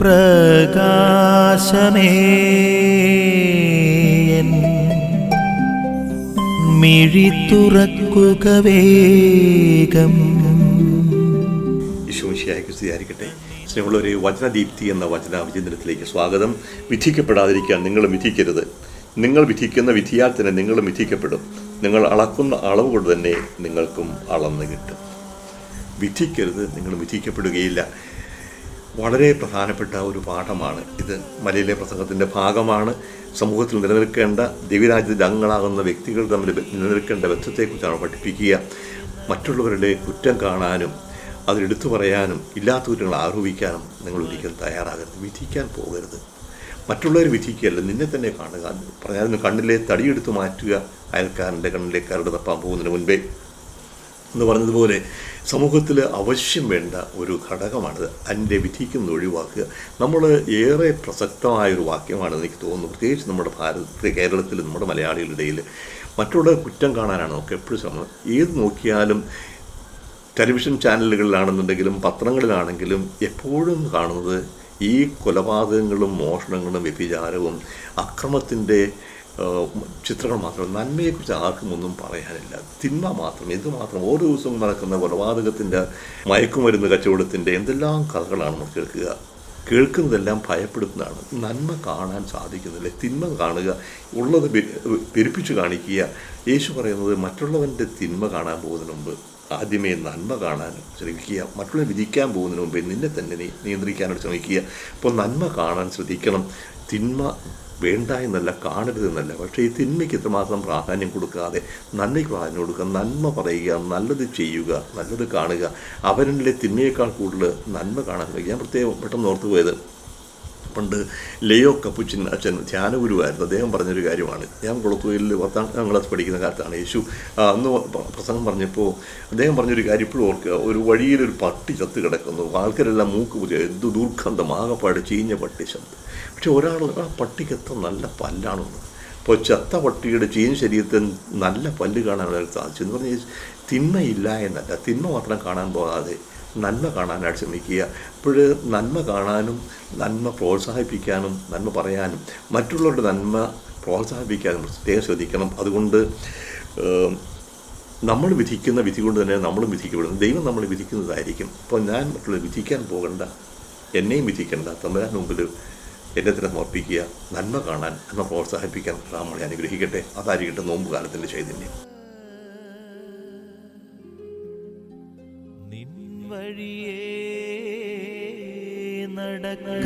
പ്രകാശമേ മിഴി തുറക്കുക വേഗം. ഈശോമിശിഹായ്ക്ക് സ്തുതിയായിരിക്കട്ടെ. സ്നേഹമുള്ളവരെ, വചനദീപ്തി എന്ന വചന വിചിന്തനത്തിലേക്ക് സ്വാഗതം. വിധിക്കപ്പെടാതിരിക്കാൻ നിങ്ങളും വിധിക്കരുത്. നിങ്ങൾ വിധിക്കുന്ന വിധിയാൽ തന്നെ നിങ്ങളും വിധിക്കപ്പെടും. നിങ്ങൾ അളക്കുന്ന അളവ് കൊണ്ട് തന്നെ നിങ്ങൾക്കും അളന്ന് കിട്ടും. വിധിക്കരുത്, നിങ്ങൾ വിധിക്കപ്പെടുകയില്ല. വളരെ പ്രധാനപ്പെട്ട ഒരു പാഠമാണ് ഇത്. മലയിലെ പ്രസംഗത്തിൻ്റെ ഭാഗമാണ്. സമൂഹത്തിൽ നിലനിൽക്കേണ്ട ദൈവരാജ്യത്തിൻ്റെ അംഗങ്ങളാകുന്ന വ്യക്തികൾ തമ്മിൽ നിലനിൽക്കേണ്ട ബന്ധത്തെക്കുറിച്ചാണ് പഠിപ്പിക്കുക. മറ്റുള്ളവരുടെ കുറ്റം കാണാനും അതിലെടുത്തു പറയാനും ഇല്ലാത്ത കുറ്റങ്ങൾ ആരോപിക്കാനും നിങ്ങൾ ഒരിക്കലും തയ്യാറാകരുത്. വിധിക്കാൻ പോകരുത്. മറ്റുള്ളവർ വിധിക്കുകയല്ല, നിന്നെ തന്നെ കാണുക. പറഞ്ഞാലും കണ്ണിലെ തടിയെടുത്ത് മാറ്റുക അയൽക്കാരൻ്റെ കണ്ണിലെ കരട് തപ്പാൻ പോകുന്നതിന് മുൻപേ എന്ന് പറഞ്ഞതുപോലെ സമൂഹത്തിൽ അവശ്യം വേണ്ട ഒരു ഘടകമാണിത്. അതിൻ്റെ വിധിക്കുന്നത് ഒഴിവാക്കുക. നമ്മൾ ഏറെ പ്രസക്തമായൊരു വാക്യമാണെന്ന് എനിക്ക് തോന്നുന്നു. പ്രത്യേകിച്ച് നമ്മുടെ കേരളത്തിൽ നമ്മുടെ മലയാളികളുടെ ഇടയിൽ മറ്റുള്ള കുറ്റം കാണാനാണ് നമുക്ക് എപ്പോഴും ശ്രമം. ഏത് നോക്കിയാലും ടെലിവിഷൻ ചാനലുകളിലാണെന്നുണ്ടെങ്കിലും പത്രങ്ങളിലാണെങ്കിലും എപ്പോഴും കാണുന്നത് ഈ കൊലപാതകങ്ങളും മോഷണങ്ങളും വ്യഭിചാരവും അക്രമത്തിൻ്റെ ചിത്രങ്ങൾ മാത്രം. നന്മയെക്കുറിച്ച് ആർക്കും ഒന്നും പറയാനില്ല. തിന്മ മാത്രം, എന്തുമാത്രം. ഓരോ ദിവസവും നടക്കുന്ന കൊലപാതകത്തിൻ്റെ, മയക്കുമരുന്ന് കച്ചവടത്തിൻ്റെ എന്തെല്ലാം കഥകളാണ് നമ്മൾ കേൾക്കുന്നതെല്ലാം ഭയപ്പെടുത്തുന്നതാണ്. നന്മ കാണാൻ സാധിക്കുന്നില്ല. തിന്മ കാണുക, ഉള്ളത് പെരുപ്പിച്ച് കാണിക്കുക. യേശു പറയുന്നത് മറ്റുള്ളവൻ്റെ തിന്മ കാണാൻ പോകുന്നതിന് മുമ്പ് ആദ്യമേ നന്മ കാണാൻ ശ്രമിക്കുക. മറ്റുള്ളവരെ വിധിക്കാൻ പോകുന്നതിന് മുമ്പേ നിന്നെ തന്നെ നിയന്ത്രിക്കാനായിട്ട് ശ്രമിക്കുക. അപ്പോൾ നന്മ കാണാൻ ശ്രദ്ധിക്കണം. തിന്മ വേണ്ട എന്നല്ല, കാണരുതെന്നല്ല. പക്ഷേ ഈ തിന്മയ്ക്ക് ഇത്രമാത്രം പ്രാധാന്യം കൊടുക്കാതെ നന്മയ്ക്ക് പ്രാധാന്യം കൊടുക്കുക. നന്മ പറയുക, നല്ലത് ചെയ്യുക, നല്ലത് കാണുക. അവരിലെ തിന്മയേക്കാൾ കൂടുതൽ നന്മ കാണാൻ കഴിയും. ഞാൻ പെട്ടെന്ന് ഓർത്തു പോയത്, പണ്ട് ലിയോ കപ്പുച്ചിൻ അച്ഛൻ ധ്യാനഗുരുവായിരുന്നു. അദ്ദേഹം പറഞ്ഞൊരു കാര്യമാണ്. ഞാൻ കുളത്തൂരിൽ 10ാം ക്ലാസ് പഠിക്കുന്ന കാലത്താണ് യേശു അന്ന് പ്രസംഗം പറഞ്ഞപ്പോൾ അദ്ദേഹം പറഞ്ഞൊരു കാര്യം ഇപ്പോഴും ഓർക്കുക. ഒരു വഴിയിലൊരു പട്ടി ചത്ത് കിടക്കുന്നു. ആൾക്കാരെല്ലാം മൂക്ക് പുതിയ എന്ത് ദുർഗന്ധം, ആകപ്പാട് ചീഞ്ഞ പട്ടി ശബ്ദം. പക്ഷെ ഒരാൾ ആ പട്ടിക്ക് എത്ര നല്ല പല്ലാണെന്ന്. അപ്പോൾ ചത്ത പട്ടിയുടെ ചീഞ്ഞ ശരീരത്തിൽ നല്ല പല്ല് കാണാൻ സാധിച്ചു എന്ന് പറഞ്ഞാൽ തിന്മയില്ല എന്നല്ല, തിന്മ മാത്രം കാണാൻ പോകാതെ നന്മ കാണാനായിട്ട് ശ്രമിക്കുക. അപ്പോൾ നന്മ കാണാനും നന്മ പ്രോത്സാഹിപ്പിക്കാനും നന്മ പറയാനും മറ്റുള്ളവരുടെ നന്മ പ്രോത്സാഹിപ്പിക്കാനും പ്രത്യേകം ശ്രദ്ധിക്കണം. അതുകൊണ്ട് നമ്മൾ വിധിക്കുന്ന വിധി കൊണ്ട് തന്നെ നമ്മളും വിധിക്കപ്പെടുന്നു. ദൈവം നമ്മൾ വിധിക്കുന്നതായിരിക്കും. അപ്പോൾ ഞാൻ മറ്റുള്ളവർ വിധിക്കാൻ പോകണ്ട, എന്നെയും വിധിക്കേണ്ട, തമ്പുരാൻ്റെ മുമ്പിൽ എന്നെ തന്നെ സമർപ്പിക്കുക. നന്മ കാണാൻ, നന്മ പ്രോത്സാഹിപ്പിക്കാൻ നമ്മളെ അനുഗ്രഹിക്കട്ടെ. അതായിരിക്കട്ടെ നോമ്പ് കാലത്തിൻ്റെ ചൈതന്യം. വഴിയേ നടക്ക